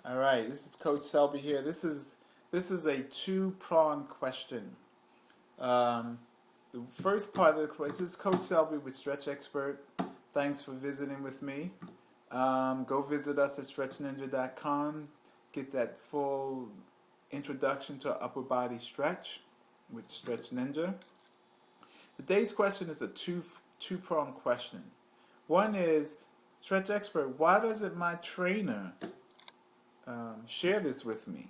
All right, this is Coach Selby here. This is a two-pronged question. Um, the first part of the question, this is Coach Selby with Stretch Expert. Thanks for visiting with me. Go visit us at stretchninja.com. Get that full introduction to upper body stretch with Stretch Ninja. Today's question is a two-pronged question. One is, Stretch Expert, why doesn't my trainer share this with me?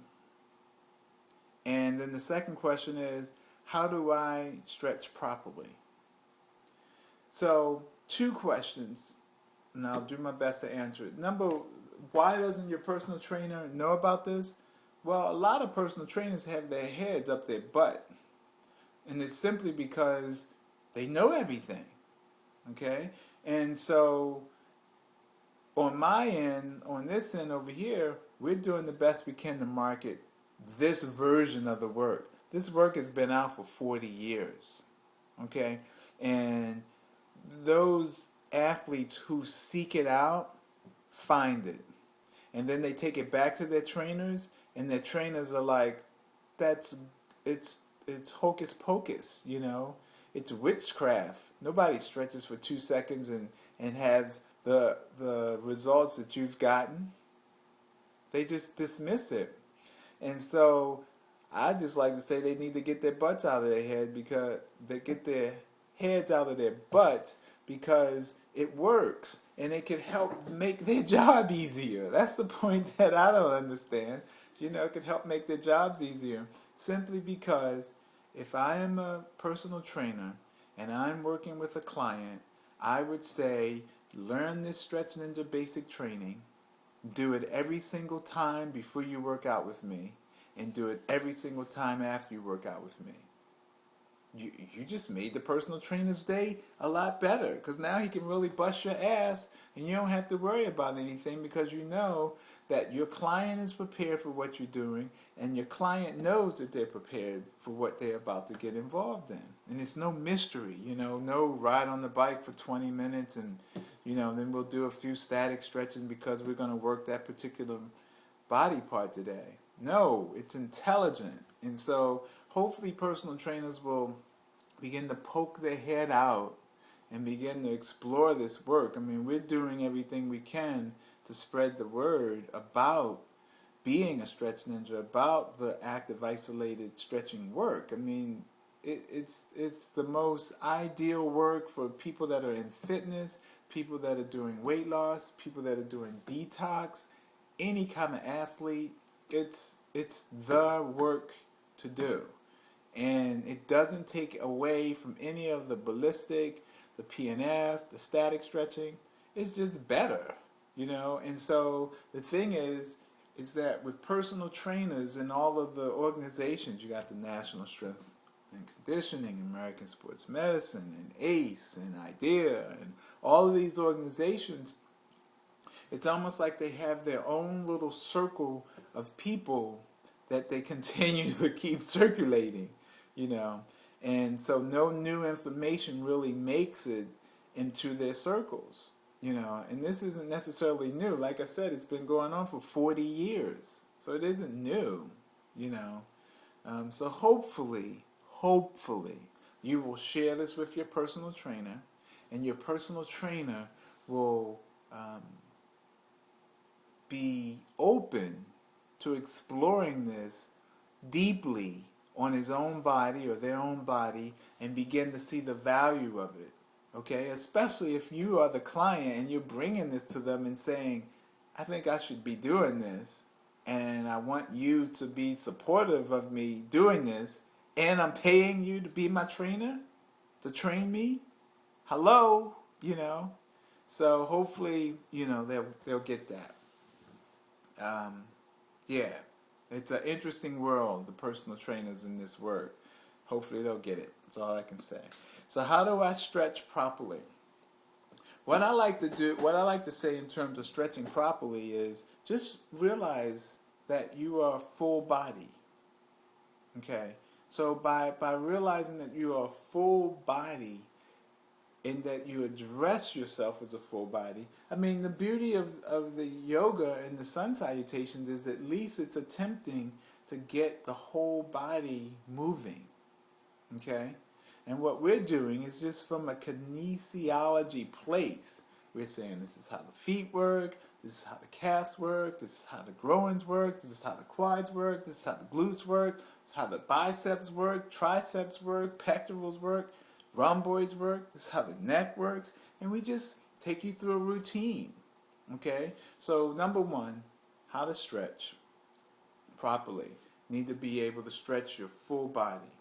And then the second question is, how do I stretch properly? So, two questions, and I'll do my best to answer it. Why doesn't your personal trainer know about this? Well, a lot of personal trainers have their heads up their butt. And it's simply because they know everything. Okay? And so, on my end, on this end over here, we're doing the best we can to market this version of the work. This work has been out for 40 years. Okay? And those athletes who seek it out find it. And then they take it back to their trainers, and their trainers are like, it's hocus pocus, you know? It's witchcraft. Nobody stretches for 2 seconds and has the results that you've gotten. They just dismiss it. And so I just like to say they need to get their butts out of their head, because they get their heads out of their butts, because it works and it can help make their job easier. That's the point that I don't understand. You know, it can help make their jobs easier, simply because if I am a personal trainer and I'm working with a client, I would say, learn this Stretch Ninja basic training, do it every single time before you work out with me, and do it every single time after you work out with me. You just made the personal trainer's day a lot better, because now he can really bust your ass and you don't have to worry about anything, because you know that your client is prepared for what you're doing, and your client knows that they're prepared for what they're about to get involved in. And it's no mystery, you know, no ride on the bike for 20 minutes and, you know, then we'll do a few static stretching because we're going to work that particular body part today. No, it's intelligent. And so hopefully personal trainers will begin to poke their head out and begin to explore this work. I mean, we're doing everything we can to spread the word about being a stretch ninja, about the active isolated stretching work. I mean, it's the most ideal work for people that are in fitness, people that are doing weight loss, people that are doing detox, any kind of athlete. It's the work to do. And it doesn't take away from any of the ballistic, the PNF, the static stretching. It's just better, you know. And so the thing is that with personal trainers and all of the organizations, you got the National Strength and Conditioning, American Sports Medicine, and ACE, and IDEA, and all of these organizations, it's almost like they have their own little circle of people that they continue to keep circulating, you know. And so no new information really makes it into their circles, you know. And this isn't necessarily new. Like I said, it's been going on for 40 years. So it isn't new, you know. So hopefully, you will share this with your personal trainer, and your personal trainer will be open to exploring this deeply on his own body or their own body, and begin to see the value of it. Okay? Especially if you are the client and you're bringing this to them and saying, I think I should be doing this, and I want you to be supportive of me doing this, and I'm paying you to be my trainer, to train me. Hello, you know. So hopefully, you know, they'll get that. Yeah, it's an interesting world, the personal trainers in this work. Hopefully they'll get it. That's all I can say. So how do I stretch properly? What I like to say in terms of stretching properly is just realize that you are full body. Okay? So by realizing that you are full body, in that you address yourself as a full body. I mean, the beauty of the yoga and the sun salutations is at least it's attempting to get the whole body moving, okay? And what we're doing is just from a kinesiology place. We're saying this is how the feet work, this is how the calves work, this is how the groins work, this is how the quads work, this is how the glutes work, this is how the biceps work, triceps work, pectorals work, rhomboids work, this is how the neck works, and we just take you through a routine, okay? So number one, how to stretch properly. Need to be able to stretch your full body.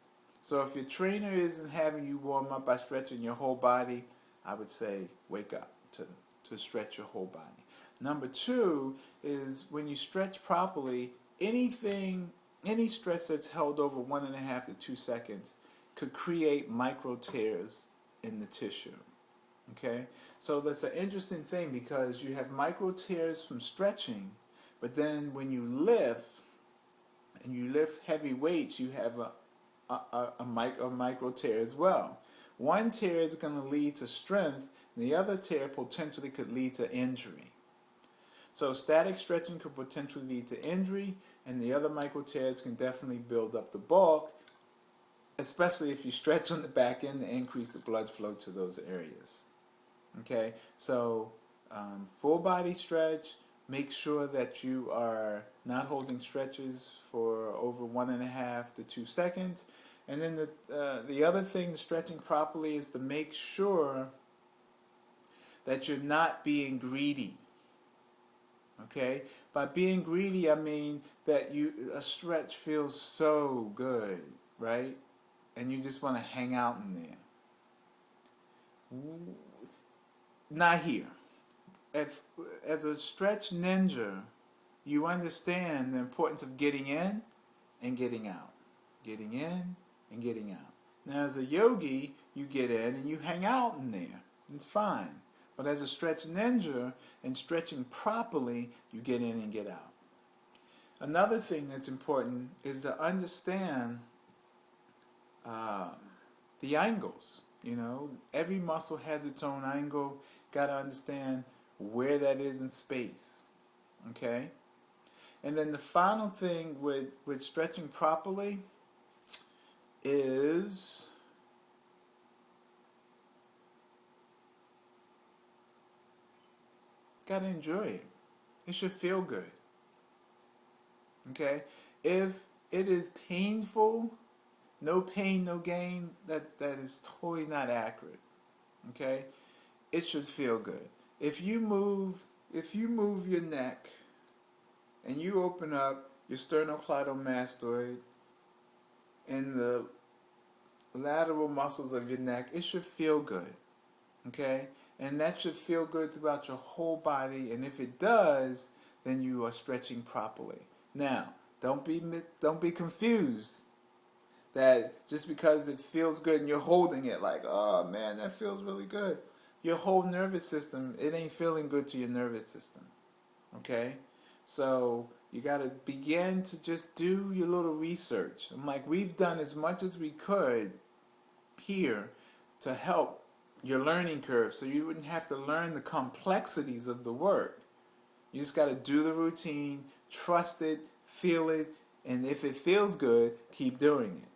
So if your trainer isn't having you warm up by stretching your whole body, I would say wake up to stretch your whole body. Number two is when you stretch properly, any stretch that's held over 1.5 to 2 seconds could create micro tears in the tissue. Okay? So that's an interesting thing because you have micro tears from stretching, but then when you lift, and you lift heavy weights, you have a micro tear as well. One tear is going to lead to strength, and the other tear potentially could lead to injury. So static stretching could potentially lead to injury, and the other micro tears can definitely build up the bulk, especially if you stretch on the back end to increase the blood flow to those areas. Okay, so full body stretch. Make sure that you are not holding stretches for over 1.5 to 2 seconds. And then the other thing, stretching properly, is to make sure that you're not being greedy. Okay? By being greedy, I mean that a stretch feels so good, right? And you just want to hang out in there. Not here. As a stretch ninja, you understand the importance of getting in and getting out. Getting in and getting out. Now, as a yogi, you get in and you hang out in there. It's fine. But as a stretch ninja and stretching properly, you get in and get out. Another thing that's important is to understand the angles. You know, every muscle has its own angle. Got to understand where that is in space. Okay? And then the final thing with stretching properly is got to enjoy it. It should feel good. Okay? If it is painful, no pain, no gain, that is totally not accurate. Okay? It should feel good. If you move your neck and you open up your sternocleidomastoid and the lateral muscles of your neck, it should feel good. Okay? And that should feel good throughout your whole body, and if it does, then you are stretching properly. Now, don't be confused that just because it feels good and you're holding it like, oh man, that feels really good. Your whole nervous system, it ain't feeling good to your nervous system. Okay? So you got to begin to just do your little research. I'm like, we've done as much as we could here to help your learning curve so you wouldn't have to learn the complexities of the work. You just got to do the routine, trust it, feel it, and if it feels good, keep doing it.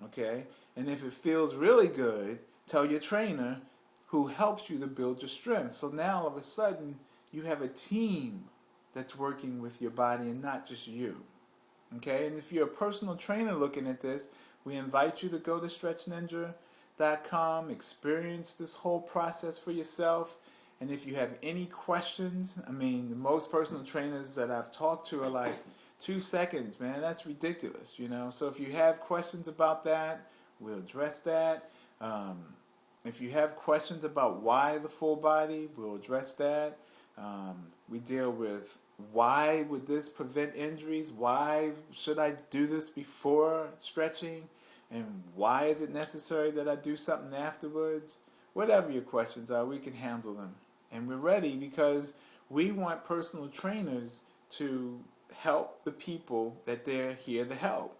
Okay? And if it feels really good, tell your trainer, who helps you to build your strength. So now all of a sudden you have a team that's working with your body and not just you. Okay? And if you're a personal trainer looking at this, we invite you to go to stretchninja.com, experience this whole process for yourself. And if you have any questions, I mean, the most personal trainers that I've talked to are like, 2 seconds, man, that's ridiculous, you know. So if you have questions about that, we'll address that. If you have questions about why the full body, we'll address that. We deal with why would this prevent injuries? Why should I do this before stretching? And why is it necessary that I do something afterwards? Whatever your questions are, we can handle them. And we're ready because we want personal trainers to help the people that they're here to help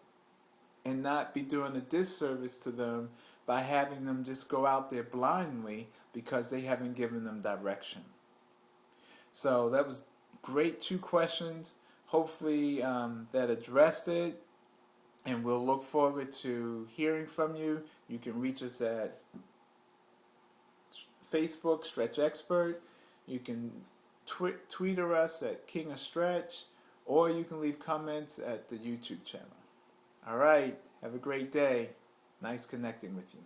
and not be doing a disservice to them by having them just go out there blindly because they haven't given them direction. So that was great, 2 questions. Hopefully that addressed it, and we'll look forward to hearing from you. You can reach us at Facebook, Stretch Expert. You can tweeter us at King of Stretch, or you can leave comments at the YouTube channel. All right, have a great day. Nice connecting with you.